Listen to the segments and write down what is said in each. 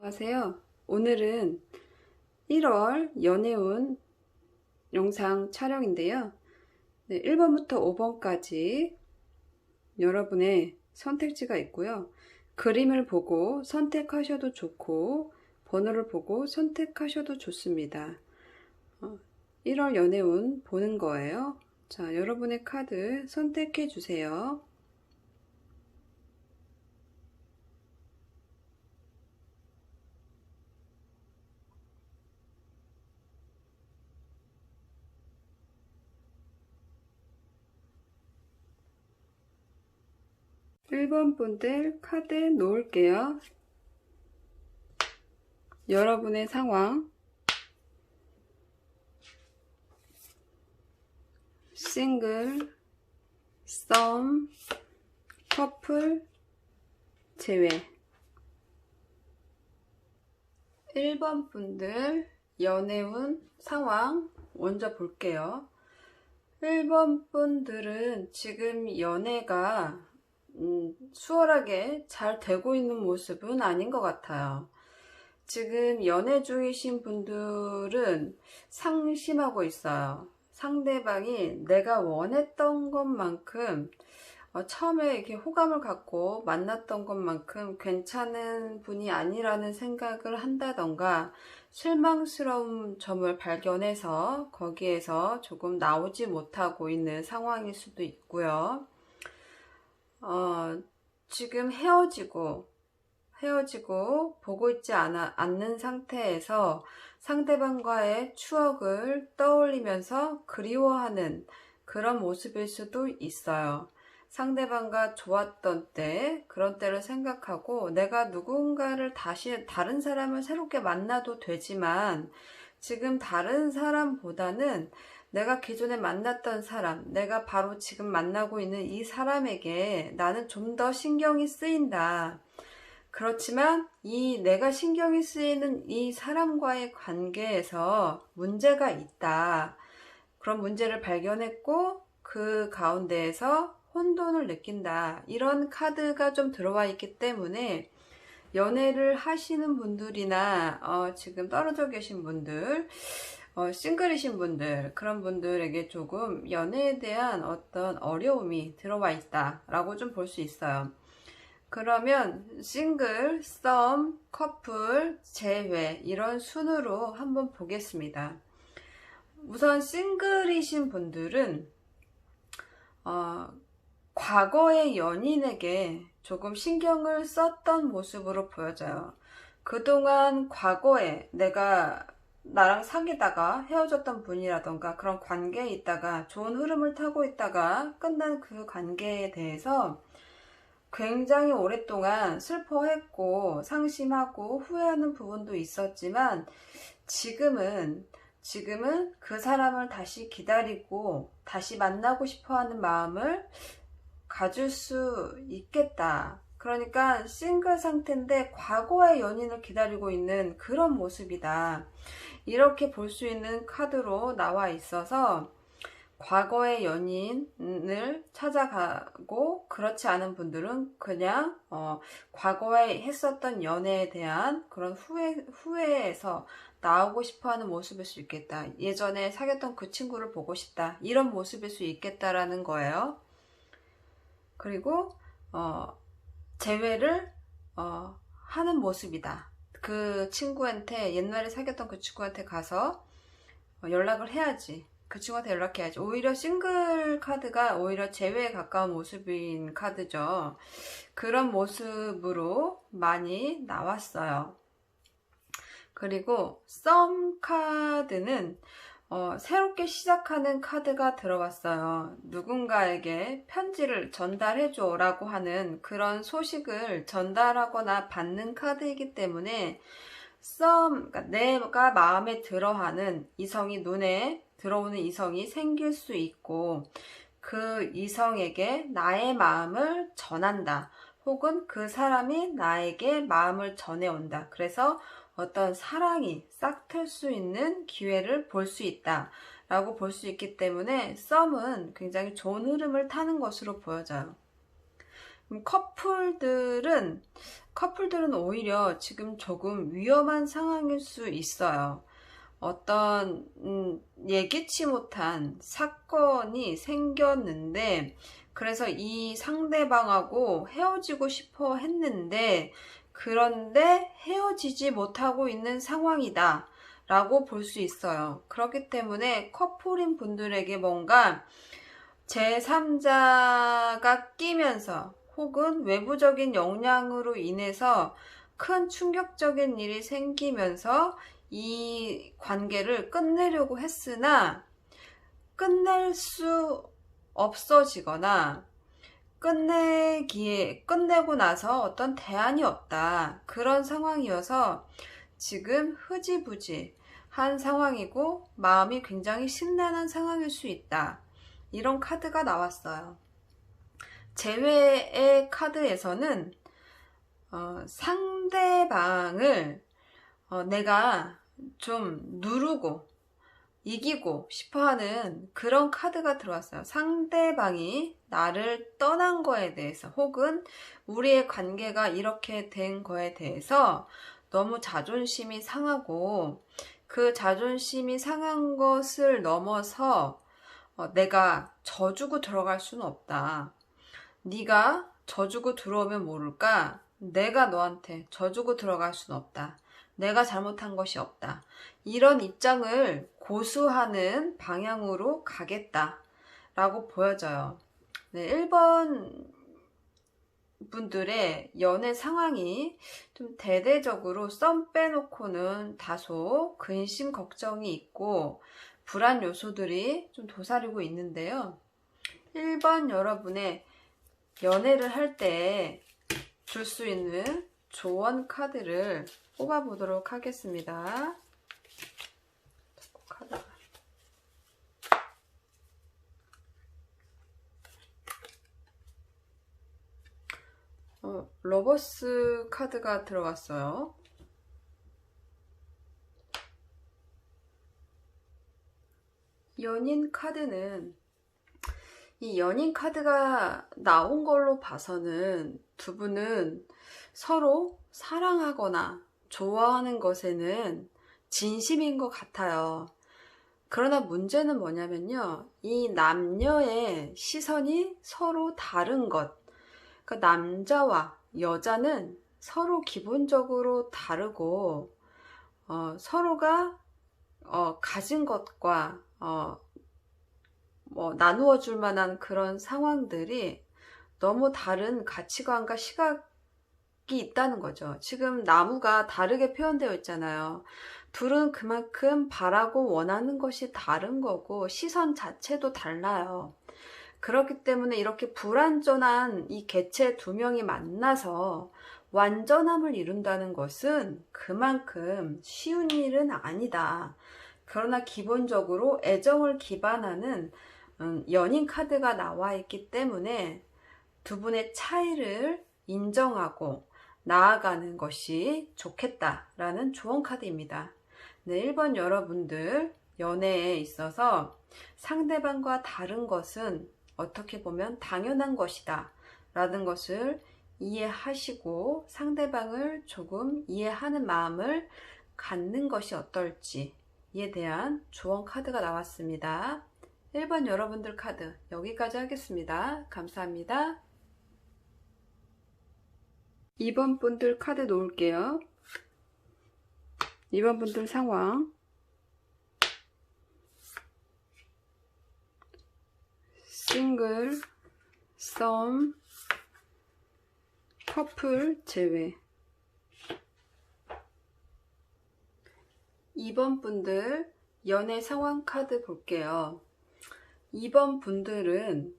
안녕하세요. 오늘은 1월 연애운 영상 촬영인데요. 1번부터 5번까지 여러분의 선택지가 있고요. 그림을 보고 선택하셔도 좋고 번호를 보고 선택하셔도 좋습니다. 1월 연애운 보는 거예요. 자, 여러분의 카드 선택해 주세요. 1번 분들 카드 놓을게요. 여러분의 상황, 싱글, 썸, 커플, 제외. 1번 분들 연애운 상황 먼저 볼게요. 1번 분들은 지금 연애가 수월하게 잘 되고 있는 모습은 아닌 것 같아요. 지금 연애 중이신 분들은 상심하고 있어요. 상대방이 내가 원했던 것만큼 처음에 이렇게 호감을 갖고 만났던 것만큼 괜찮은 분이 아니라는 생각을 한다던가 실망스러운 점을 발견해서 거기에서 조금 나오지 못하고 있는 상황일 수도 있고요. 지금 헤어지고 보고 있지 않는 상태에서 상대방과의 추억을 떠올리면서 그리워하는 그런 모습일 수도 있어요. 상대방과 좋았던 때, 그런 때를 생각하고 내가 누군가를 다른 사람을 새롭게 만나도 되지만 지금 다른 사람보다는 내가 기존에 만났던 사람, 내가 바로 지금 만나고 있는 이 사람에게 나는 좀 더 신경이 쓰인다. 그렇지만 내가 신경이 쓰이는 이 사람과의 관계에서 문제가 있다. 그런 문제를 발견했고 그 가운데에서 혼돈을 느낀다. 이런 카드가 좀 들어와 있기 때문에 연애를 하시는 분들이나 지금 떨어져 계신 분들, 싱글이신 분들, 그런 분들에게 조금 연애에 대한 어떤 어려움이 들어와 있다 라고 좀 볼 수 있어요. 그러면 싱글, 썸, 커플, 제외 이런 순으로 한번 보겠습니다. 우선 싱글이신 분들은 과거의 연인에게 조금 신경을 썼던 모습으로 보여져요. 그동안 과거에 내가 나랑 사귀다가 헤어졌던 분이라던가 그런 관계에 있다가 좋은 흐름을 타고 있다가 끝난 그 관계에 대해서 굉장히 오랫동안 슬퍼했고 상심하고 후회하는 부분도 있었지만 지금은 그 사람을 다시 기다리고 다시 만나고 싶어 하는 마음을 가질 수 있겠다. 그러니까 싱글 상태인데 과거의 연인을 기다리고 있는 그런 모습이다. 이렇게 볼 수 있는 카드로 나와 있어서 과거의 연인을 찾아가고 그렇지 않은 분들은 그냥 과거에 했었던 연애에 대한 그런 후회에서 나오고 싶어하는 모습일 수 있겠다. 예전에 사귀었던 그 친구를 보고 싶다. 이런 모습일 수 있겠다라는 거예요. 그리고 재회를 하는 모습이다. 그 친구한테 옛날에 사귀었던 그 친구한테 가서 연락을 해야지. 그 친구한테 연락해야지. 오히려 싱글 카드가 오히려 재회에 가까운 모습인 카드죠. 그런 모습으로 많이 나왔어요. 그리고 썸 카드는 새롭게 시작하는 카드가 들어왔어요. 누군가에게 편지를 전달해줘 라고 하는 그런 소식을 전달하거나 받는 카드이기 때문에 그러니까 내가 마음에 들어하는 이성이 눈에 들어오는 이성이 생길 수 있고 그 이성에게 나의 마음을 전한다. 혹은 그 사람이 나에게 마음을 전해온다. 그래서 어떤 사랑이 싹틀 수 있는 기회를 볼 수 있다 라고 볼 수 있기 때문에 썸은 굉장히 좋은 흐름을 타는 것으로 보여져요. 커플들은 오히려 지금 조금 위험한 상황일 수 있어요. 어떤 예기치 못한 사건이 생겼는데, 그래서 이 상대방하고 헤어지고 싶어 했는데, 그런데 헤어지지 못하고 있는 상황이다 라고 볼 수 있어요. 그렇기 때문에 커플인 분들에게 뭔가 제3자가 끼면서 혹은 외부적인 영향으로 인해서 큰 충격적인 일이 생기면서 이 관계를 끝내려고 했으나 끝낼 수 없어지거나 끝내고 나서 어떤 대안이 없다. 그런 상황이어서 지금 흐지부지 한 상황이고 마음이 굉장히 심란한 상황일 수 있다. 이런 카드가 나왔어요. 제외의 카드에서는 상대방을 내가 좀 누르고 이기고 싶어하는 그런 카드가 들어왔어요. 상대방이 나를 떠난 거에 대해서 혹은 우리의 관계가 이렇게 된 거에 대해서 너무 자존심이 상하고 그 자존심이 상한 것을 넘어서 내가 져주고 들어갈 수는 없다. 네가 져주고 들어오면 모를까? 내가 너한테 져주고 들어갈 수는 없다. 내가 잘못한 것이 없다. 이런 입장을 고수하는 방향으로 가겠다라고 보여져요. 네, 1번 분들의 연애 상황이 좀 대대적으로 썸 빼놓고는 다소 근심 걱정이 있고 불안 요소들이 좀 도사리고 있는데요. 1번 여러분의 연애를 할 때 줄 수 있는 조언 카드를 뽑아보도록 하겠습니다. 카드가. 러버스 카드가 들어갔어요. 연인 카드는 이 연인 카드가 나온 걸로 봐서는 두 분은 서로 사랑하거나 좋아하는 것에는 진심인 것 같아요. 그러나 문제는 뭐냐면요. 이 남녀의 시선이 서로 다른 것. 그러니까 남자와 여자는 서로 기본적으로 다르고 서로가 가진 것과 나누어 줄 만한 그런 상황들이 너무 다른 가치관과 시각이 있다는 거죠. 지금 나무가 다르게 표현되어 있잖아요. 둘은 그만큼 바라고 원하는 것이 다른 거고 시선 자체도 달라요. 그렇기 때문에 이렇게 불완전한 이 개체 두 명이 만나서 완전함을 이룬다는 것은 그만큼 쉬운 일은 아니다. 그러나 기본적으로 애정을 기반하는 연인 카드가 나와 있기 때문에 두 분의 차이를 인정하고 나아가는 것이 좋겠다라는 조언 카드입니다. 네, 1번 여러분들 연애에 있어서 상대방과 다른 것은 어떻게 보면 당연한 것이다 라는 것을 이해하시고 상대방을 조금 이해하는 마음을 갖는 것이 어떨지에 대한 조언 카드가 나왔습니다. 1번 여러분들 카드 여기까지 하겠습니다. 감사합니다. 2번 분들 카드 놓을게요. 2번 분들 상황 싱글, 썸, 커플 제외. 2번 분들 연애 상황 카드 볼게요. 2번 분들은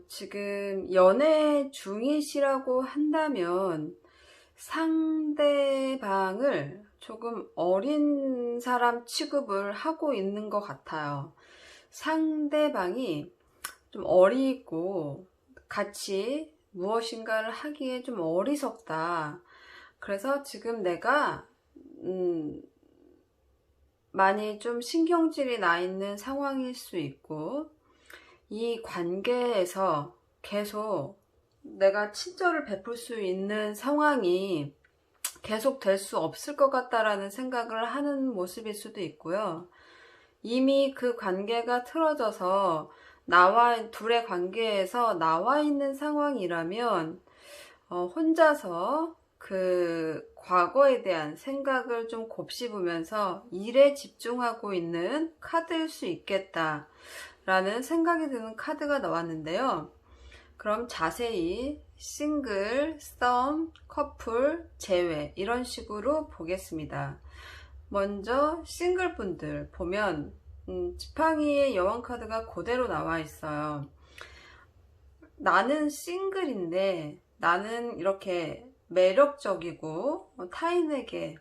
지금 연애 중이시라고 한다면 상대방을 조금 어린 사람 취급을 하고 있는 것 같아요. 상대방이 좀 어리고 같이 무엇인가를 하기에 좀 어리석다. 그래서 지금 내가 많이 좀 신경질이 나 있는 상황일 수 있고 이 관계에서 계속 내가 친절을 베풀 수 있는 상황이 계속 될 수 없을 것 같다라는 생각을 하는 모습일 수도 있고요. 이미 그 관계가 틀어져서 둘의 관계에서 나와 있는 상황이라면 혼자서 그 과거에 대한 생각을 좀 곱씹으면서 일에 집중하고 있는 카드일 수 있겠다 라는 생각이 드는 카드가 나왔는데요. 그럼 자세히 싱글, 썸, 커플, 재회 이런 식으로 보겠습니다. 먼저 싱글 분들 보면 지팡이의 여왕 카드가 그대로 나와 있어요. 나는 싱글인데 나는 이렇게 매력적이고 타인에게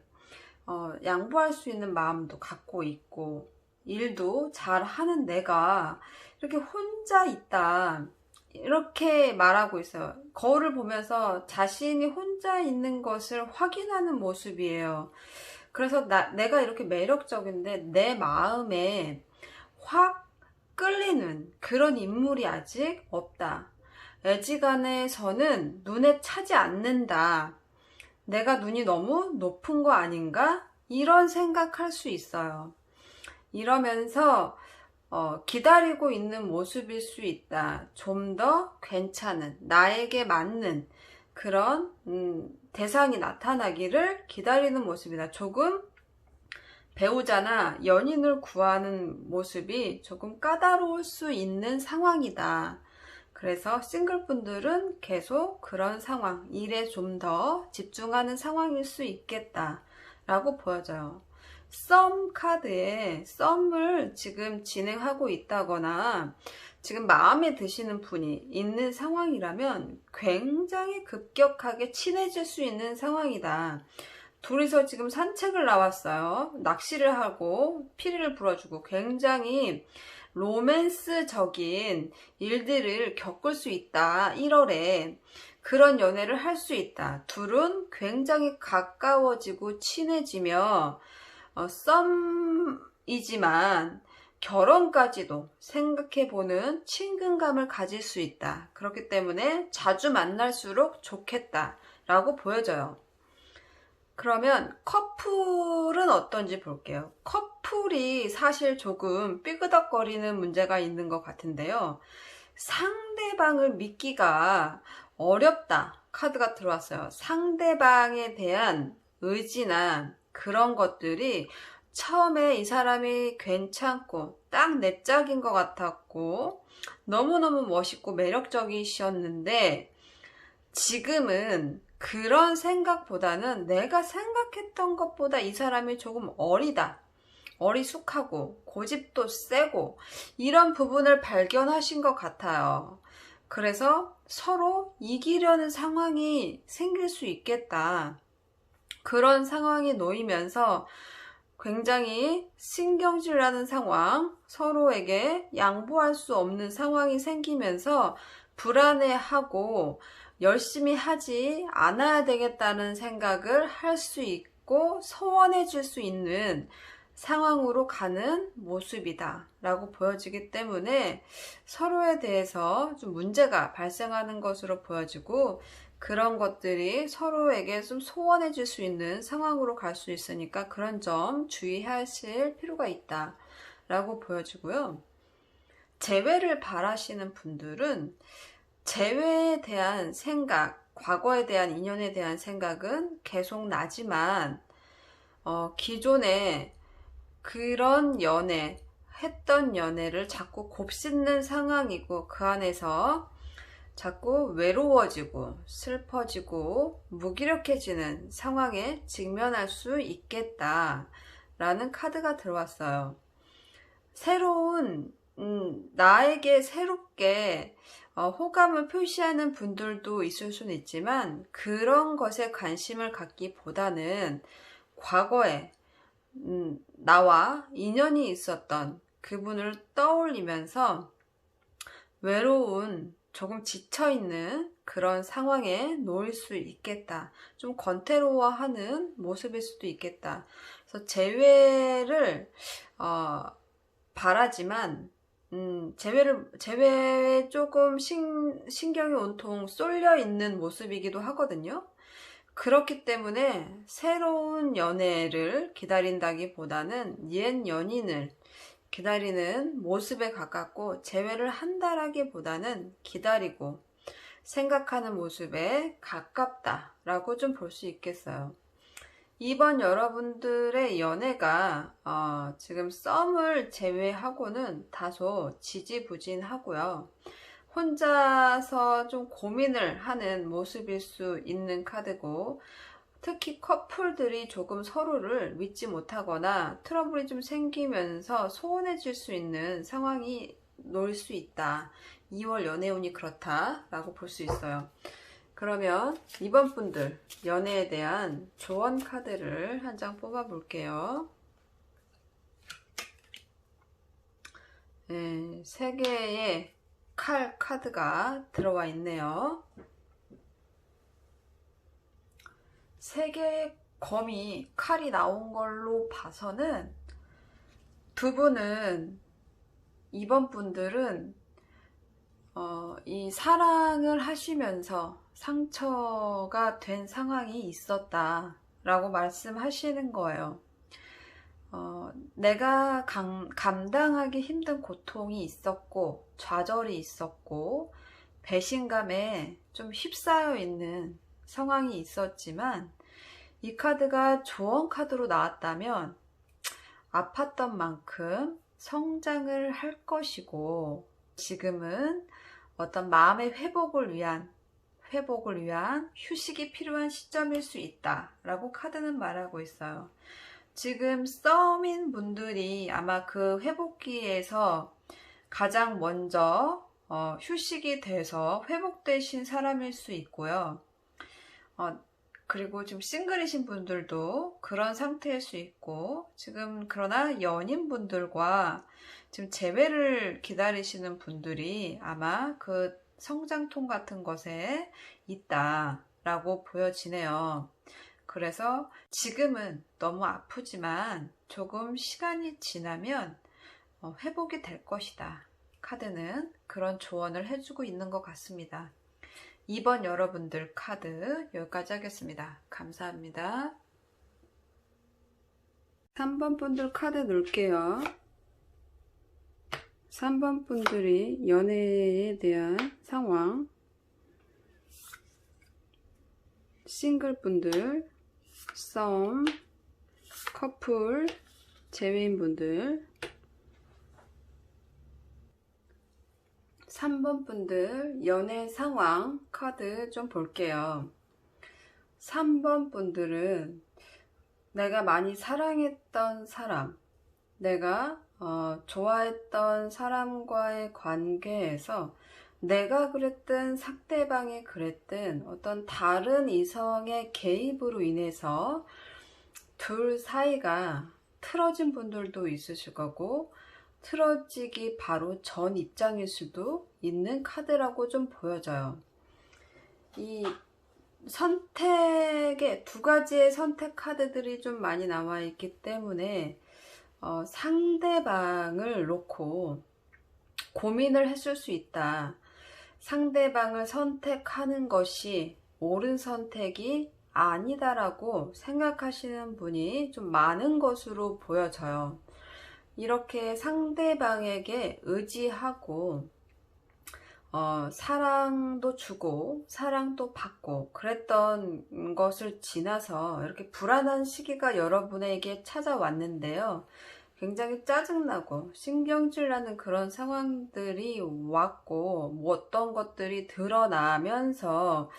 양보할 수 있는 마음도 갖고 있고 일도 잘하는 내가 이렇게 혼자 있다 이렇게 말하고 있어요. 거울을 보면서 자신이 혼자 있는 것을 확인하는 모습이에요. 그래서 내가 이렇게 매력적인데 내 마음에 확 끌리는 그런 인물이 아직 없다. 애지간해서는 눈에 차지 않는다. 내가 눈이 너무 높은 거 아닌가? 이런 생각할 수 있어요. 이러면서 기다리고 있는 모습일 수 있다. 좀 더 괜찮은, 나에게 맞는 그런 대상이 나타나기를 기다리는 모습이다. 조금 배우자나 연인을 구하는 모습이 조금 까다로울 수 있는 상황이다. 그래서 싱글분들은 계속 그런 상황, 일에 좀 더 집중하는 상황일 수 있겠다 라고 보여져요. 썸 카드에 썸을 지금 진행하고 있다거나 지금 마음에 드시는 분이 있는 상황이라면 굉장히 급격하게 친해질 수 있는 상황이다. 둘이서 지금 산책을 나왔어요. 낚시를 하고 피리를 불어주고 굉장히 로맨스적인 일들을 겪을 수 있다. 1월에 그런 연애를 할 수 있다. 둘은 굉장히 가까워지고 친해지며 썸이지만 결혼까지도 생각해보는 친근감을 가질 수 있다. 그렇기 때문에 자주 만날수록 좋겠다 라고 보여져요. 그러면 커플은 어떤지 볼게요. 커플이 사실 조금 삐그덕거리는 문제가 있는 것 같은데요. 상대방을 믿기가 어렵다 카드가 들어왔어요. 상대방에 대한 의지나 그런 것들이 처음에 이 사람이 괜찮고 딱 내 짝인 것 같았고 너무너무 멋있고 매력적이셨는데 지금은 그런 생각보다는 내가 생각했던 것보다 이 사람이 조금 어리다. 어리숙하고 고집도 세고 이런 부분을 발견하신 것 같아요. 그래서 서로 이기려는 상황이 생길 수 있겠다. 그런 상황이 놓이면서 굉장히 신경질나는 상황, 서로에게 양보할 수 없는 상황이 생기면서 불안해하고 열심히 하지 않아야 되겠다는 생각을 할 수 있고 소원해질 수 있는 상황으로 가는 모습이다 라고 보여지기 때문에 서로에 대해서 좀 문제가 발생하는 것으로 보여지고 그런 것들이 서로에게 좀 소원해질 수 있는 상황으로 갈 수 있으니까 그런 점 주의하실 필요가 있다 라고 보여지고요. 재회를 바라시는 분들은 재회에 대한 생각, 과거에 대한 인연에 대한 생각은 계속 나지만 기존에 그런 했던 연애를 자꾸 곱씹는 상황이고 그 안에서 자꾸 외로워지고 슬퍼지고 무기력해지는 상황에 직면할 수 있겠다 라는 카드가 들어왔어요. 새로운 나에게 새롭게 호감을 표시하는 분들도 있을 수는 있지만 그런 것에 관심을 갖기보다는 과거에 나와 인연이 있었던 그분을 떠올리면서 외로운 조금 지쳐있는 그런 상황에 놓일 수 있겠다. 좀 권태로워하는 모습일 수도 있겠다. 그래서 재회를 바라지만 재회에 조금 신경이 온통 쏠려 있는 모습이기도 하거든요. 그렇기 때문에 새로운 연애를 기다린다기보다는 옛 연인을 기다리는 모습에 가깝고, 재회를 한다라기보다는 기다리고 생각하는 모습에 가깝다라고 좀 볼 수 있겠어요. 이번 여러분들의 연애가 지금 썸을 제외하고는 다소 지지부진하고요. 혼자서 좀 고민을 하는 모습일 수 있는 카드고, 특히 커플들이 조금 서로를 믿지 못하거나 트러블이 좀 생기면서 소원해질 수 있는 상황이 놓일 수 있다. 2월 연애운이 그렇다라고 볼 수 있어요. 그러면 이번 분들 연애에 대한 조언 카드를 한 장 뽑아 볼게요. 네, 3개의 칼 카드가 들어와 있네요. 3개의 검이 칼이 나온 걸로 봐서는 이번 분들은 이 사랑을 하시면서 상처가 된 상황이 있었다 라고 말씀하시는 거예요. 내가 감당하기 힘든 고통이 있었고, 좌절이 있었고, 배신감에 좀 휩싸여 있는 상황이 있었지만, 이 카드가 조언 카드로 나왔다면 아팠던 만큼 성장을 할 것이고, 지금은 어떤 마음의 회복을 위한 휴식이 필요한 시점일 수 있다 라고 카드는 말하고 있어요. 지금 썸인 분들이 아마 그 회복기에서 가장 먼저 휴식이 돼서 회복되신 사람일 수 있고요. 그리고 지금 싱글이신 분들도 그런 상태일 수 있고, 지금 그러나 연인분들과 지금 재회를 기다리시는 분들이 아마 그 성장통 같은 것에 있다라고 보여지네요. 그래서 지금은 너무 아프지만 조금 시간이 지나면 회복이 될 것이다. 카드는 그런 조언을 해주고 있는 것 같습니다. 이번 여러분들 카드 여기까지 하겠습니다. 감사합니다. 3번 분들 카드 놓을게요. 3번 분들이 연애에 대한 상황, 싱글 분들, 썸, 커플, 재회인 분들, 3번 분들 연애 상황 카드 좀 볼게요. 3번 분들은 내가 많이 사랑했던 사람, 내가 좋아했던 사람과의 관계에서 내가 그랬든 상대방이 그랬든 어떤 다른 이성의 개입으로 인해서 둘 사이가 틀어진 분들도 있으실 거고, 틀어지기 바로 전 입장일 수도 있는 카드라고 좀 보여져요. 이 선택의 2가지의 선택 카드들이 좀 많이 나와 있기 때문에 상대방을 놓고 고민을 했을 수 있다. 상대방을 선택하는 것이 옳은 선택이 아니다라고 생각하시는 분이 좀 많은 것으로 보여져요. 이렇게 상대방에게 의지하고 사랑도 주고 사랑도 받고 그랬던 것을 지나서 이렇게 불안한 시기가 여러분에게 찾아왔는데요. 굉장히 짜증나고 신경질 나는 그런 상황들이 왔고, 어떤 것들이 드러나면서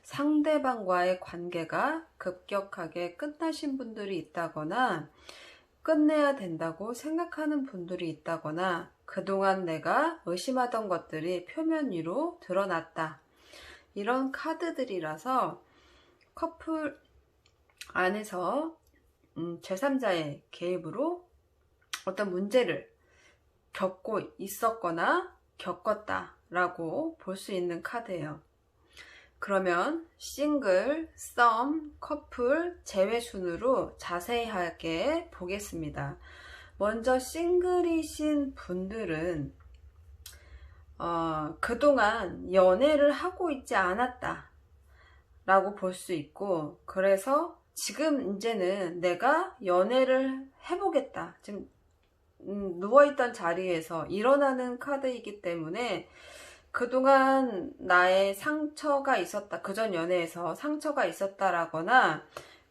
상대방과의 관계가 급격하게 끝나신 분들이 있다거나, 끝내야 된다고 생각하는 분들이 있다거나, 그동안 내가 의심하던 것들이 표면 위로 드러났다. 이런 카드들이라서 커플 안에서 제3자의 개입으로 어떤 문제를 겪고 있었거나 겪었다 라고 볼 수 있는 카드예요. 그러면 싱글, 썸, 커플, 재회 순으로 자세하게 보겠습니다. 먼저 싱글이신 분들은 그동안 연애를 하고 있지 않았다 라고 볼 수 있고, 그래서 지금 이제는 내가 연애를 해보겠다. 지금 누워있던 자리에서 일어나는 카드이기 때문에 그동안 나의 상처가 있었다, 그전 연애에서 상처가 있었다라거나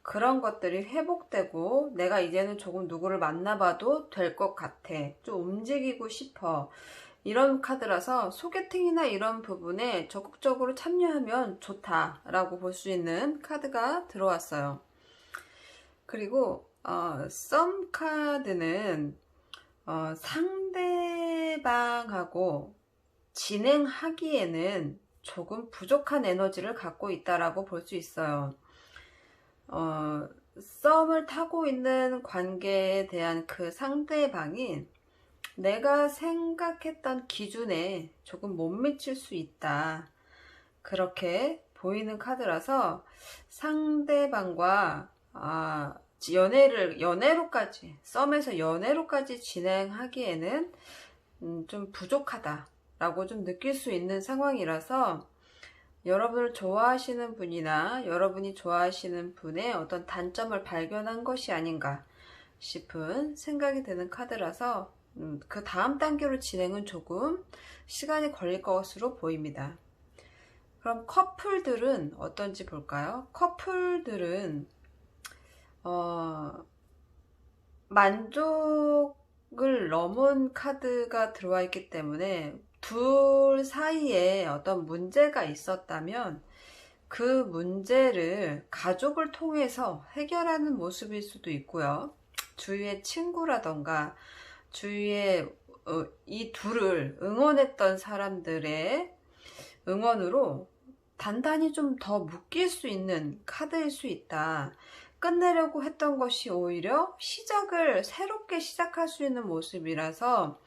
그런 것들이 회복되고 내가 이제는 조금 누구를 만나봐도 될 것 같아, 좀 움직이고 싶어, 이런 카드라서 소개팅이나 이런 부분에 적극적으로 참여하면 좋다라고 볼 수 있는 카드가 들어왔어요. 그리고 썸 카드는 상대방하고 진행하기에는 조금 부족한 에너지를 갖고 있다라고 볼 수 있어요. 썸을 타고 있는 관계에 대한 그 상대방이 내가 생각했던 기준에 조금 못 미칠 수 있다, 그렇게 보이는 카드라서 상대방과 연애로까지, 썸에서 연애로까지 진행하기에는 좀 부족하다 라고 좀 느낄 수 있는 상황이라서 여러분을 좋아하시는 분이나 여러분이 좋아하시는 분의 어떤 단점을 발견한 것이 아닌가 싶은 생각이 드는 카드라서 그 다음 단계로 진행은 조금 시간이 걸릴 것으로 보입니다. 그럼 커플들은 어떤지 볼까요? 커플들은 만족을 넘은 카드가 들어와 있기 때문에 둘 사이에 어떤 문제가 있었다면 그 문제를 가족을 통해서 해결하는 모습일 수도 있고요. 주위의 친구라던가 주위에 이 둘을 응원했던 사람들의 응원으로 단단히 좀 더 묶일 수 있는 카드일 수 있다. 끝내려고 했던 것이 오히려 시작을 새롭게 시작할 수 있는 모습이라서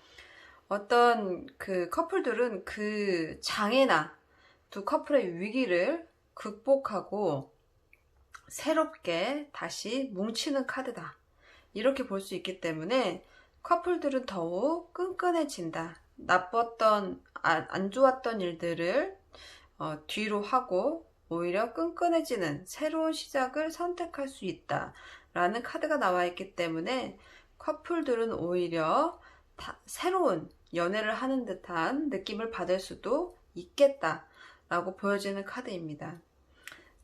어떤 그 커플들은 그 장애나 두 커플의 위기를 극복하고 새롭게 다시 뭉치는 카드다, 이렇게 볼 수 있기 때문에 커플들은 더욱 끈끈해진다. 나빴던, 안 좋았던 일들을 뒤로 하고 오히려 끈끈해지는 새로운 시작을 선택할 수 있다 라는 카드가 나와 있기 때문에 커플들은 오히려 새로운 연애를 하는 듯한 느낌을 받을 수도 있겠다 라고 보여지는 카드입니다.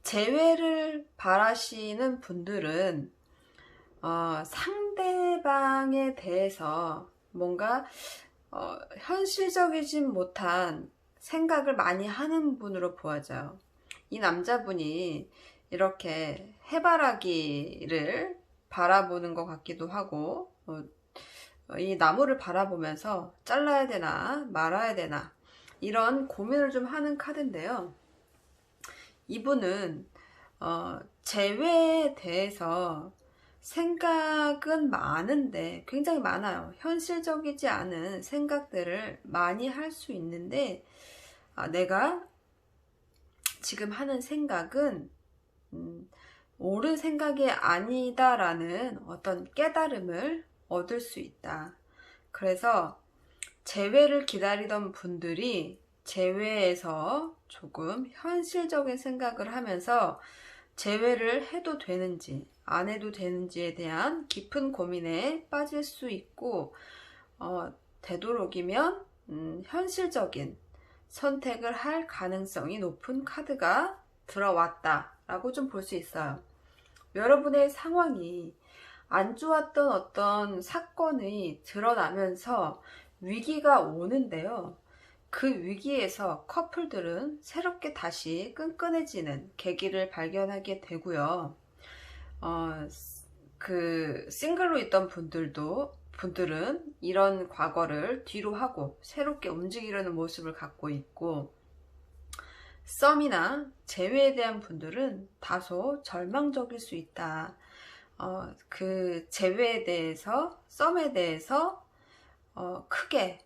재회를 바라시는 분들은 상대방에 대해서 뭔가 현실적이진 못한 생각을 많이 하는 분으로 보여져요. 이 남자분이 이렇게 해바라기를 바라보는 것 같기도 하고, 이 나무를 바라보면서 잘라야 되나 말아야 되나 이런 고민을 좀 하는 카드인데요. 이분은 재회에 대해서 생각은 많은데, 굉장히 많아요. 현실적이지 않은 생각들을 많이 할 수 있는데, 내가 지금 하는 생각은 옳은 생각이 아니다라는 어떤 깨달음을 얻을 수 있다. 그래서 재회를 기다리던 분들이 재회에서 조금 현실적인 생각을 하면서 재회를 해도 되는지 안 해도 되는지에 대한 깊은 고민에 빠질 수 있고, 되도록이면 현실적인 선택을 할 가능성이 높은 카드가 들어왔다 라고 좀 볼 수 있어요. 여러분의 상황이 안 좋았던 어떤 사건이 드러나면서 위기가 오는데요. 그 위기에서 커플들은 새롭게 다시 끈끈해지는 계기를 발견하게 되고요. 그 싱글로 있던 분들은 이런 과거를 뒤로 하고 새롭게 움직이려는 모습을 갖고 있고, 썸이나 재회에 대한 분들은 다소 절망적일 수 있다. 그 재회에 대해서, 썸에 대해서 크게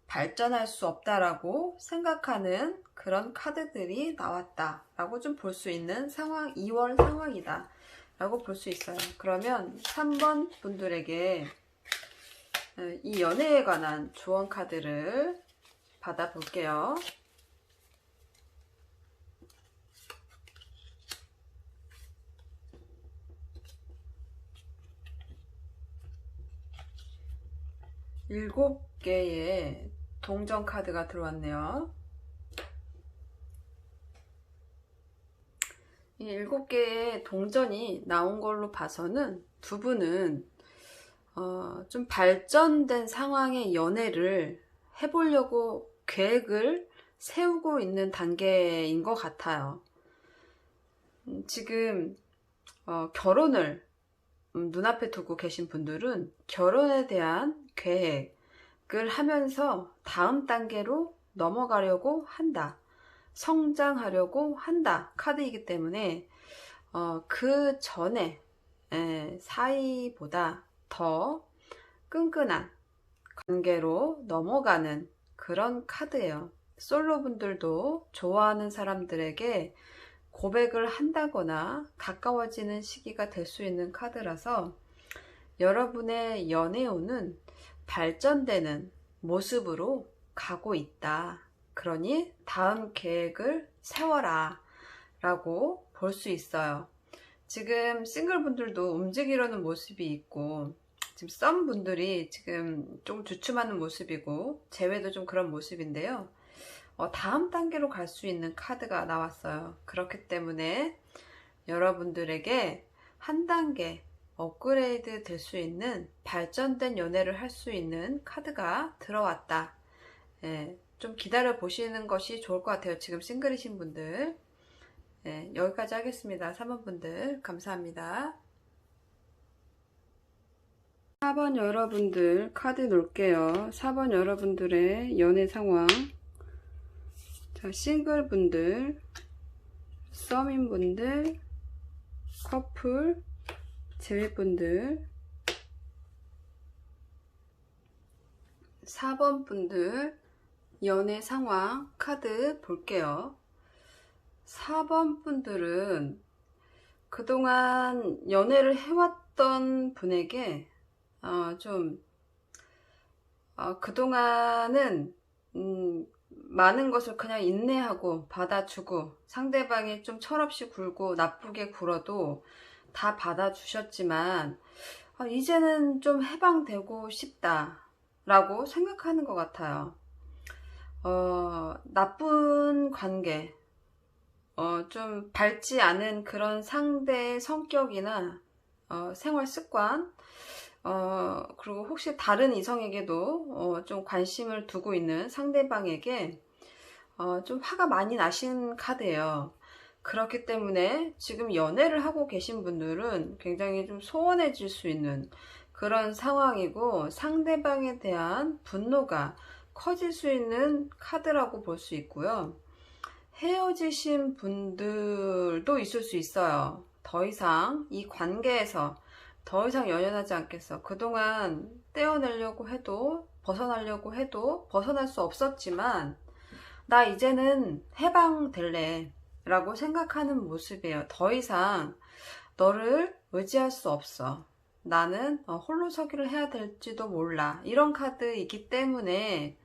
발전할 수 없다라고 생각하는 그런 카드들이 나왔다라고 좀 볼 수 있는 상황, 2월 상황이다 라고 볼 수 있어요. 그러면 3번 분들에게 이 연애에 관한 조언 카드를 받아볼게요. 일곱 개의 동전 카드가 들어왔네요. 이 7개의 동전이 나온 걸로 봐서는 두 분은 좀 발전된 상황의 연애를 해보려고 계획을 세우고 있는 단계인 것 같아요. 지금 결혼을 눈앞에 두고 계신 분들은 결혼에 대한 계획을 하면서 다음 단계로 넘어가려고 한다. 성장하려고 한다 카드이기 때문에 그 전에 사이보다 더 끈끈한 관계로 넘어가는 그런 카드예요. 솔로분들도 좋아하는 사람들에게 고백을 한다거나 가까워지는 시기가 될 수 있는 카드라서 여러분의 연애운은 발전되는 모습으로 가고 있다. 그러니 다음 계획을 세워라 라고 볼 수 있어요. 지금 싱글분들도 움직이려는 모습이 있고 지금 썸분들이 지금 좀 주춤하는 모습이고 재회도 좀 그런 모습인데요. 다음 단계로 갈 수 있는 카드가 나왔어요. 그렇기 때문에 여러분들에게 한 단계 업그레이드 될 수 있는 발전된 연애를 할 수 있는 카드가 들어왔다. 좀 기다려 보시는 것이 좋을 것 같아요. 지금 싱글이신 분들. 여기까지 하겠습니다. 3번 분들 감사합니다. 4번 여러분들 카드 놓을게요. 4번 여러분들의 연애 상황. 자, 싱글 분들, 썸인 분들, 커플, 재회 분들. 4번 분들 연애 상황 카드 볼게요. 4번 분들은 그동안 연애를 해왔던 분에게 그동안은 많은 것을 그냥 인내하고 받아주고 상대방이 좀 철없이 굴고 나쁘게 굴어도 다 받아주셨지만 이제는 좀 해방되고 싶다 라고 생각하는 것 같아요. 나쁜 관계, 좀 밝지 않은 그런 상대의 성격이나 생활 습관, 그리고 혹시 다른 이성에게도 좀 관심을 두고 있는 상대방에게 좀 화가 많이 나신 카드예요. 그렇기 때문에 지금 연애를 하고 계신 분들은 굉장히 좀 소원해질 수 있는 그런 상황이고 상대방에 대한 분노가 커질 수 있는 카드라고 볼 수 있고요. 헤어지신 분들도 있을 수 있어요. 더 이상 이 관계에서 더 이상 연연하지 않겠어. 그동안 떼어내려고 해도 벗어나려고 해도 벗어날 수 없었지만 나 이제는 해방될래 라고 생각하는 모습이에요. 더 이상 너를 의지할 수 없어. 나는 홀로 서기를 해야 될지도 몰라. 이런 카드이기 때문에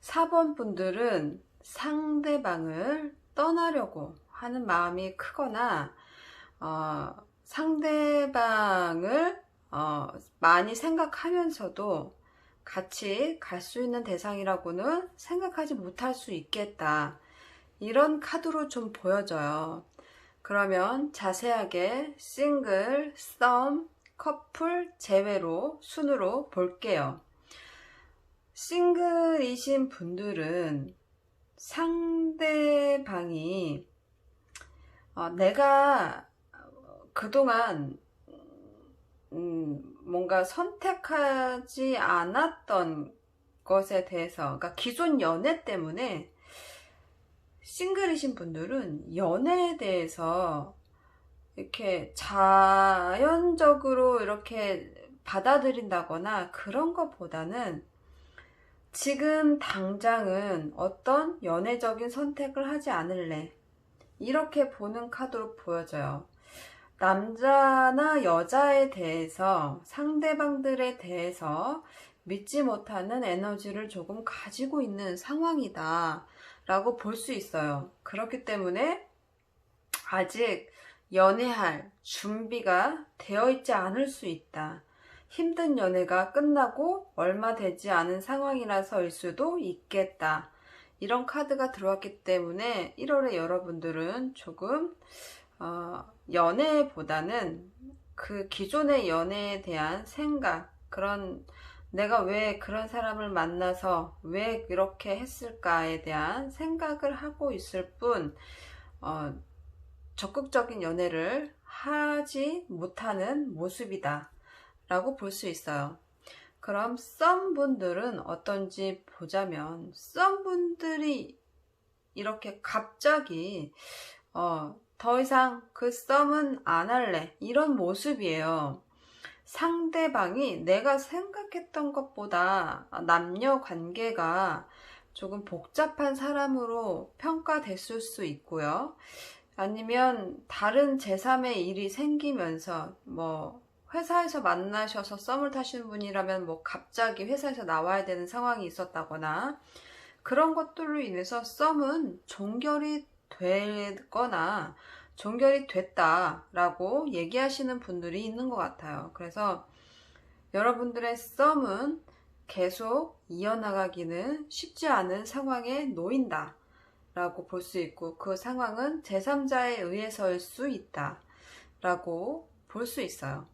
4번 분들은 상대방을 떠나려고 하는 마음이 크거나 상대방을 많이 생각하면서도 같이 갈 수 있는 대상이라고는 생각하지 못할 수 있겠다. 이런 카드로 좀 보여져요. 그러면 자세하게 싱글, 썸, 커플 제외로 순으로 볼게요. 싱글이신 분들은 상대방이 내가 그동안 뭔가 선택하지 않았던 것에 대해서, 그러니까 기존 연애 때문에 싱글이신 분들은 연애에 대해서 이렇게 자연적으로 이렇게 받아들인다거나 그런 것보다는 지금 당장은 어떤 연애적인 선택을 하지 않을래, 이렇게 보는 카드로 보여져요. 남자나 여자에 대해서, 상대방들에 대해서 믿지 못하는 에너지를 조금 가지고 있는 상황이다 라고 볼 수 있어요. 그렇기 때문에 아직 연애할 준비가 되어 있지 않을 수 있다. 힘든 연애가 끝나고 얼마 되지 않은 상황이라서일 수도 있겠다. 이런 카드가 들어왔기 때문에 1월에 여러분들은 조금 연애보다는 그 기존의 연애에 대한 생각, 그런 내가 왜 그런 사람을 만나서 왜 이렇게 했을까에 대한 생각을 하고 있을 뿐 적극적인 연애를 하지 못하는 모습이다 라고 볼 수 있어요. 그럼 썸분들은 어떤지 보자면, 썸분들이 이렇게 갑자기 더 이상 그 썸은 안 할래 이런 모습이에요. 상대방이 내가 생각했던 것보다 남녀 관계가 조금 복잡한 사람으로 평가됐을 수 있고요. 아니면 다른 제3의 일이 생기면서 회사에서 만나셔서 썸을 타시는 분이라면 갑자기 회사에서 나와야 되는 상황이 있었다거나 그런 것들로 인해서 썸은 종결이 되거나 종결이 됐다라고 얘기하시는 분들이 있는 것 같아요. 그래서 여러분들의 썸은 계속 이어나가기는 쉽지 않은 상황에 놓인다 라고 볼 수 있고, 그 상황은 제3자에 의해서일 수 있다 라고 볼 수 있어요.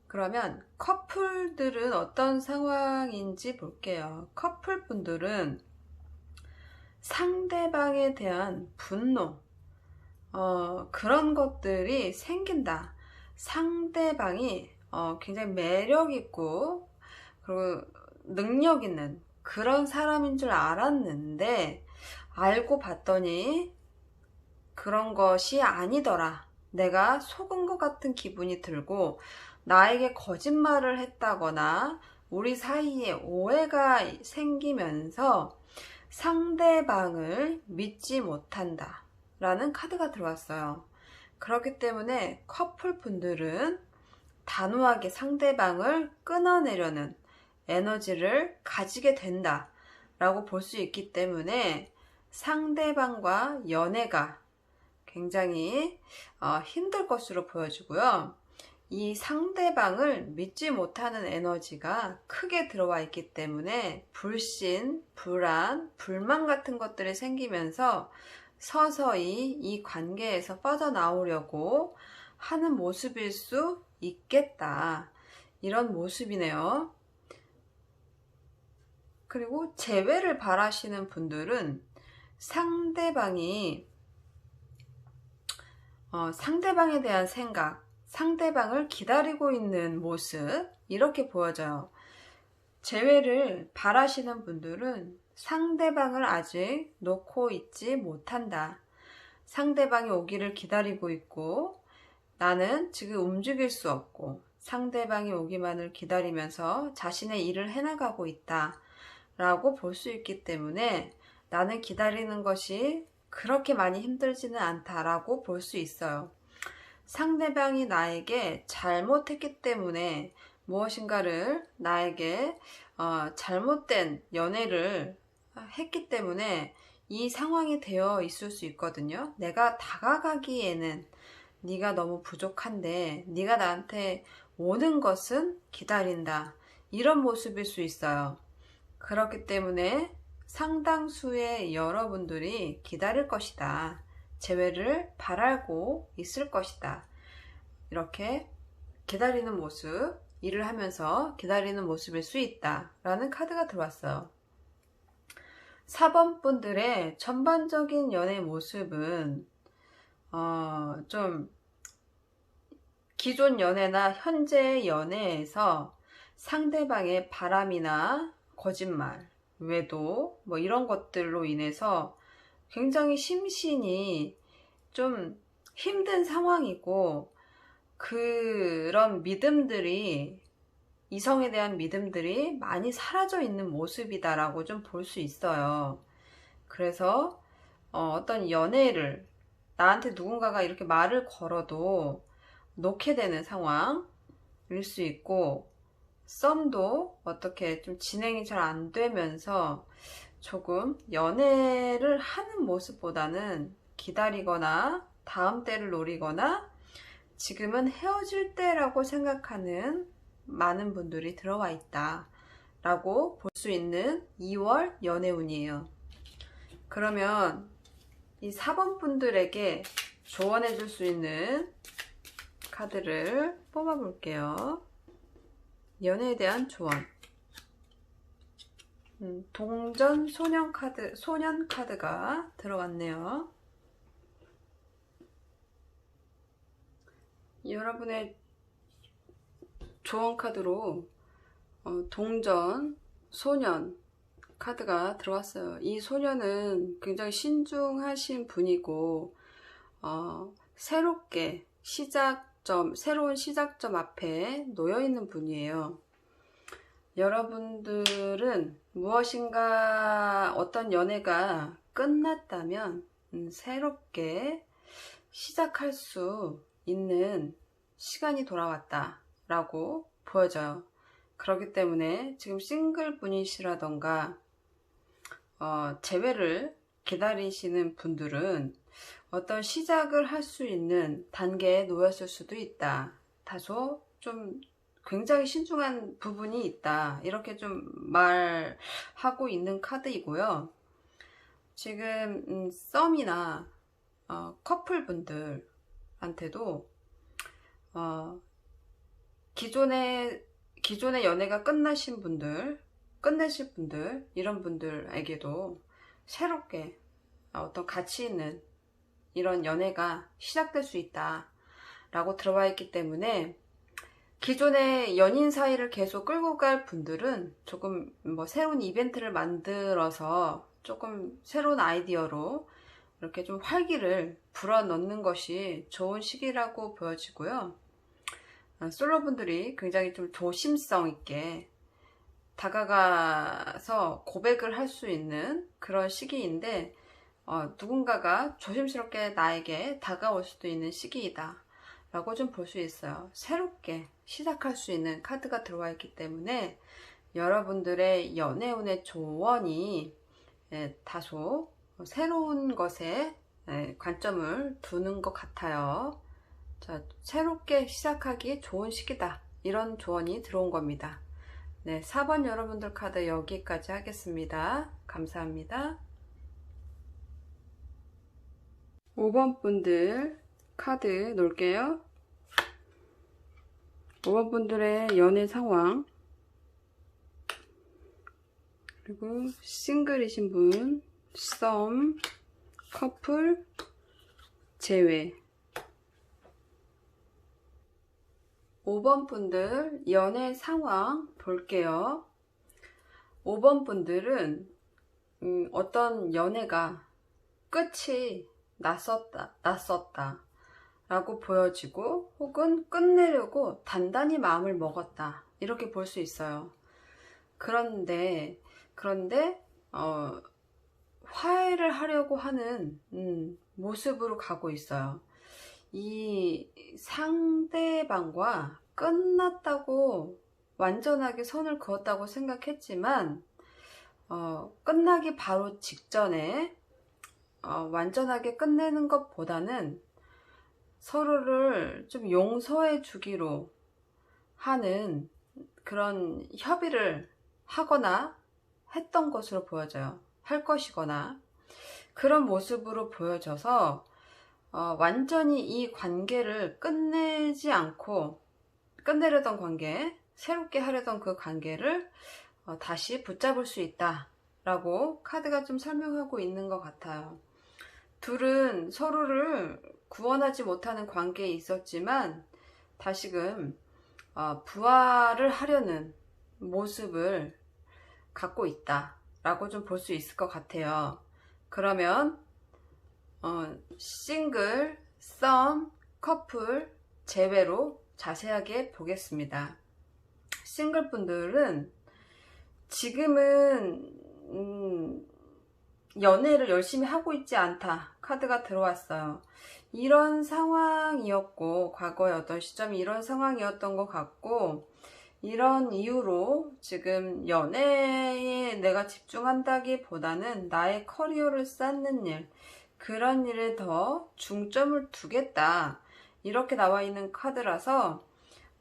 그러면 커플들은 어떤 상황인지 볼게요. 커플분들은 상대방에 대한 분노, 그런 것들이 생긴다. 상대방이 굉장히 매력있고 그리고 능력 있는 그런 사람인 줄 알았는데 알고 봤더니 그런 것이 아니더라. 내가 속은 것 같은 기분이 들고 나에게 거짓말을 했다거나 우리 사이에 오해가 생기면서 상대방을 믿지 못한다 라는 카드가 들어왔어요. 그렇기 때문에 커플분들은 단호하게 상대방을 끊어내려는 에너지를 가지게 된다 라고 볼 수 있기 때문에 상대방과 연애가 굉장히 힘들 것으로 보여지고요. 이 상대방을 믿지 못하는 에너지가 크게 들어와 있기 때문에 불신, 불안, 불만 같은 것들이 생기면서 서서히 이 관계에서 빠져나오려고 하는 모습일 수 있겠다. 이런 모습이네요. 그리고 재회를 바라시는 분들은 상대방에 대한 생각, 상대방을 기다리고 있는 모습, 이렇게 보여져요. 재회를 바라시는 분들은 상대방을 아직 놓고 있지 못한다. 상대방이 오기를 기다리고 있고 나는 지금 움직일 수 없고 상대방이 오기만을 기다리면서 자신의 일을 해나가고 있다 라고 볼 수 있기 때문에 나는 기다리는 것이 그렇게 많이 힘들지는 않다라고 볼 수 있어요. 상대방이 나에게 잘못했기 때문에 무엇인가를 나에게 잘못된 연애를 했기 때문에 이 상황이 되어 있을 수 있거든요. 내가 다가가기에는 네가 너무 부족한데 네가 나한테 오는 것은 기다린다. 이런 모습일 수 있어요. 그렇기 때문에 상당수의 여러분들이 기다릴 것이다. 재회를 바라고 있을 것이다. 이렇게 기다리는 모습, 일을 하면서 기다리는 모습일 수 있다 라는 카드가 들어왔어요. 4번 분들의 전반적인 연애 모습은 좀 기존 연애나 현재 연애에서 상대방의 바람이나 거짓말, 외도 이런 것들로 인해서 굉장히 심신이 좀 힘든 상황이고, 그런 믿음들이, 이성에 대한 믿음들이 많이 사라져 있는 모습이다라고 좀 볼 수 있어요. 그래서 어떤 연애를 나한테 누군가가 이렇게 말을 걸어도 놓게 되는 상황일 수 있고, 썸도 어떻게 좀 진행이 잘 안 되면서 조금 연애를 하는 모습보다는 기다리거나 다음 때를 노리거나 지금은 헤어질 때라고 생각하는 많은 분들이 들어와 있다 라고 볼 수 있는 2월 연애운이에요. 그러면 이 4번 분들에게 조언해 줄 수 있는 카드를 뽑아 볼게요. 연애에 대한 조언. 동전 소년 카드가 들어왔네요. 여러분의 조언 카드로 동전 소년 카드가 들어왔어요. 이 소년은 굉장히 신중하신 분이고 새롭게 새로운 시작점 앞에 놓여 있는 분이에요. 여러분들은 무엇인가 어떤 연애가 끝났다면 새롭게 시작할 수 있는 시간이 돌아왔다 라고 보여져요. 그렇기 때문에 지금 싱글 분이시라던가 재회를 기다리시는 분들은 어떤 시작을 할 수 있는 단계에 놓였을 수도 있다. 다소 좀 굉장히 신중한 부분이 있다. 이렇게 좀 말하고 있는 카드이고요. 지금 썸이나 커플분들한테도 기존의 연애가 끝내실 분들 이런 분들에게도 새롭게 어떤 가치 있는 이런 연애가 시작될 수 있다 라고 들어와 있기 때문에 기존의 연인 사이를 계속 끌고 갈 분들은 조금 새로운 이벤트를 만들어서 조금 새로운 아이디어로 이렇게 좀 활기를 불어넣는 것이 좋은 시기라고 보여지고요. 솔로분들이 굉장히 좀 조심성 있게 다가가서 고백을 할 수 있는 그런 시기인데 누군가가 조심스럽게 나에게 다가올 수도 있는 시기이다 라고 좀 볼 수 있어요. 새롭게 시작할 수 있는 카드가 들어와 있기 때문에 여러분들의 연애운의 조언이 다소 새로운 것에 관점을 두는 것 같아요. 자, 새롭게 시작하기 좋은 시기다 이런 조언이 들어온 겁니다. 네, 4번 여러분들 카드 여기까지 하겠습니다. 감사합니다. 5번 분들 카드 놓을게요. 5번 분들의 연애 상황, 그리고 싱글이신 분, 썸, 커플, 재회. 5번 분들 연애 상황 볼게요. 5번 분들은 어떤 연애가 끝이 났었다 라고 보여지고 혹은 끝내려고 단단히 마음을 먹었다 이렇게 볼 수 있어요. 그런데 화해를 하려고 하는 모습으로 가고 있어요. 이 상대방과 끝났다고 완전하게 선을 그었다고 생각했지만 끝나기 바로 직전에 완전하게 끝내는 것보다는 서로를 좀 용서해 주기로 하는 그런 협의를 하거나 했던 것으로 보여져요. 할 것이거나 그런 모습으로 보여져서 완전히 이 관계를 끝내지 않고 끝내려던 관계, 새롭게 하려던 그 관계를 다시 붙잡을 수 있다 라고 카드가 좀 설명하고 있는 것 같아요. 둘은 서로를 구원하지 못하는 관계에 있었지만 다시금 부활을 하려는 모습을 갖고 있다 라고 좀 볼 수 있을 것 같아요. 그러면 싱글, 썸, 커플 제외로 자세하게 보겠습니다. 싱글 분들은 지금은 연애를 열심히 하고 있지 않다 카드가 들어왔어요. 이런 상황이었고 과거의 어떤 시점이 이런 상황이었던 것 같고 이런 이유로 지금 연애에 내가 집중한다기보다는 나의 커리어를 쌓는 일, 그런 일에 더 중점을 두겠다. 이렇게 나와 있는 카드라서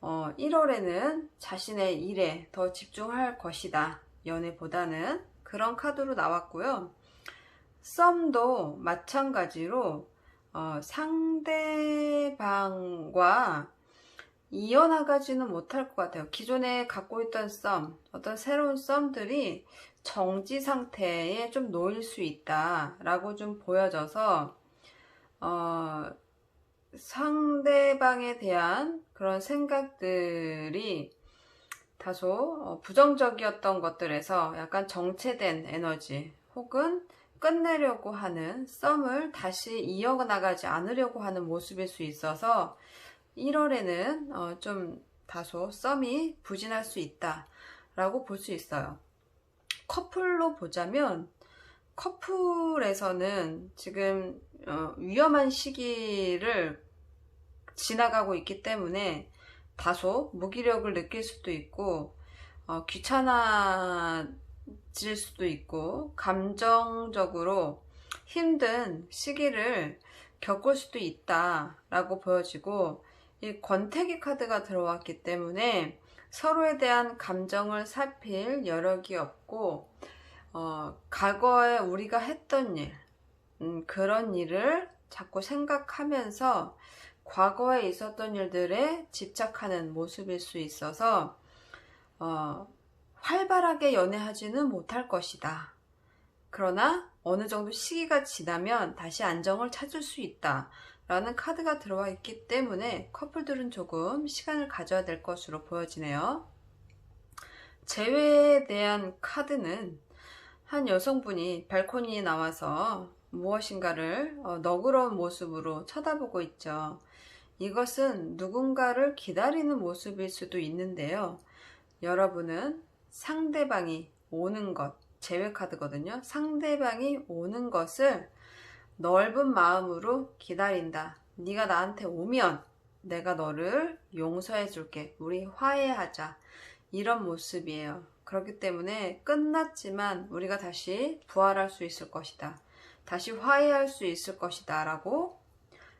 1월에는 자신의 일에 더 집중할 것이다. 연애보다는 그런 카드로 나왔고요. 썸도 마찬가지로 상대방과 이어나가지는 못할 것 같아요. 기존에 갖고 있던 썸, 어떤 새로운 썸들이 정지 상태에 좀 놓일 수 있다라고 좀 보여져서 상대방에 대한 그런 생각들이 다소 부정적이었던 것들에서 약간 정체된 에너지 혹은 끝내려고 하는 썸을 다시 이어나가지 않으려고 하는 모습일 수 있어서 1월에는 좀 다소 썸이 부진할 수 있다 라고 볼 수 있어요. 커플로 보자면 커플에서는 지금 위험한 시기를 지나가고 있기 때문에 다소 무기력을 느낄 수도 있고 귀찮아질 수도 있고 감정적으로 힘든 시기를 겪을 수도 있다라고 보여지고, 이 권태기 카드가 들어왔기 때문에 서로에 대한 감정을 살필 여력이 없고 과거에 우리가 했던 일, 그런 일을 자꾸 생각하면서 과거에 있었던 일들에 집착하는 모습일 수 있어서 활발하게 연애하지는 못할 것이다. 그러나 어느 정도 시기가 지나면 다시 안정을 찾을 수 있다 라는 카드가 들어와 있기 때문에 커플들은 조금 시간을 가져야 될 것으로 보여지네요. 재회에 대한 카드는 한 여성분이 발코니에 나와서 무엇인가를 너그러운 모습으로 쳐다보고 있죠. 이것은 누군가를 기다리는 모습일 수도 있는데요. 여러분은 상대방이 오는 것, 재회 카드거든요. 상대방이 오는 것을 넓은 마음으로 기다린다. 네가 나한테 오면 내가 너를 용서해 줄게. 우리 화해하자. 이런 모습이에요. 그렇기 때문에 끝났지만 우리가 다시 부활할 수 있을 것이다. 다시 화해할 수 있을 것이다 라고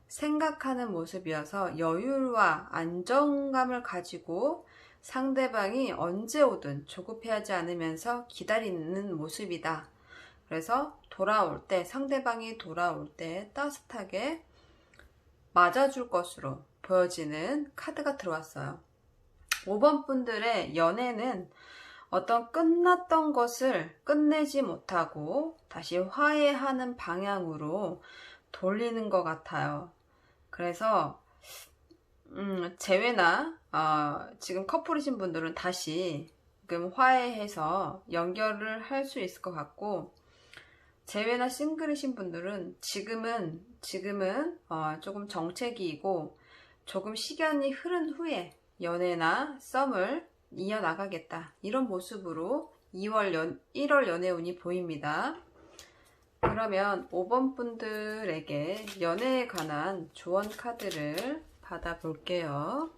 생각하는 모습이어서 여유와 안정감을 가지고 상대방이 언제 오든 조급해하지 않으면서 기다리는 모습이다. 그래서 돌아올 때, 상대방이 돌아올 때 따뜻하게 맞아줄 것으로 보여지는 카드가 들어왔어요. 5번 분들의 연애는 어떤 끝났던 것을 끝내지 못하고 다시 화해하는 방향으로 돌리는 것 같아요. 그래서 재회나 지금 커플이신 분들은 다시 지금 화해해서 연결을 할 수 있을 것 같고, 재회나 싱글이신 분들은 지금은 조금 정체기이고 조금 시간이 흐른 후에 연애나 썸을 이어나가겠다, 이런 모습으로 1월 연애운이 보입니다. 그러면 5번 분들에게 연애에 관한 조언 카드를 받아볼게요.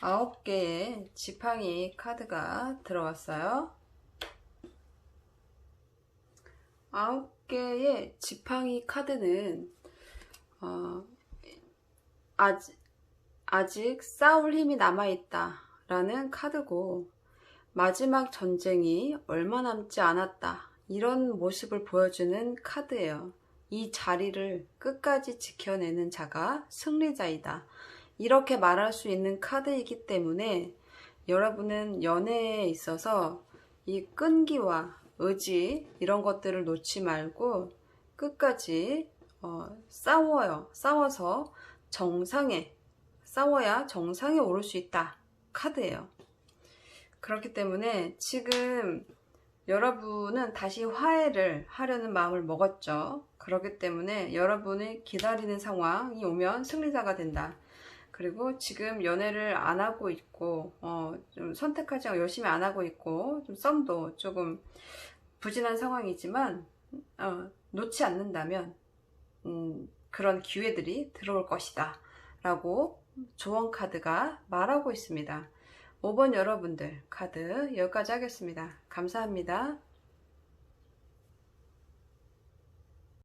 아홉 개의 지팡이 카드가 들어왔어요. 9개의 지팡이 카드는 아직 싸울 힘이 남아있다 라는 카드고, 마지막 전쟁이 얼마 남지 않았다, 이런 모습을 보여주는 카드예요. 이 자리를 끝까지 지켜내는 자가 승리자이다, 이렇게 말할 수 있는 카드이기 때문에 여러분은 연애에 있어서 이 끈기와 의지, 이런 것들을 놓지 말고 끝까지 싸워서 싸워야 정상에 오를 수 있다 카드예요. 그렇기 때문에 지금 여러분은 다시 화해를 하려는 마음을 먹었죠. 그렇기 때문에 여러분이 기다리는 상황이 오면 승리자가 된다. 그리고 지금 연애를 안 하고 있고 좀 선택하지 않고 열심히 안 하고 있고 좀 썸도 조금 부진한 상황이지만 놓지 않는다면 그런 기회들이 들어올 것이다 라고 조언 카드가 말하고 있습니다. 5번 여러분들 카드 여기까지 하겠습니다. 감사합니다.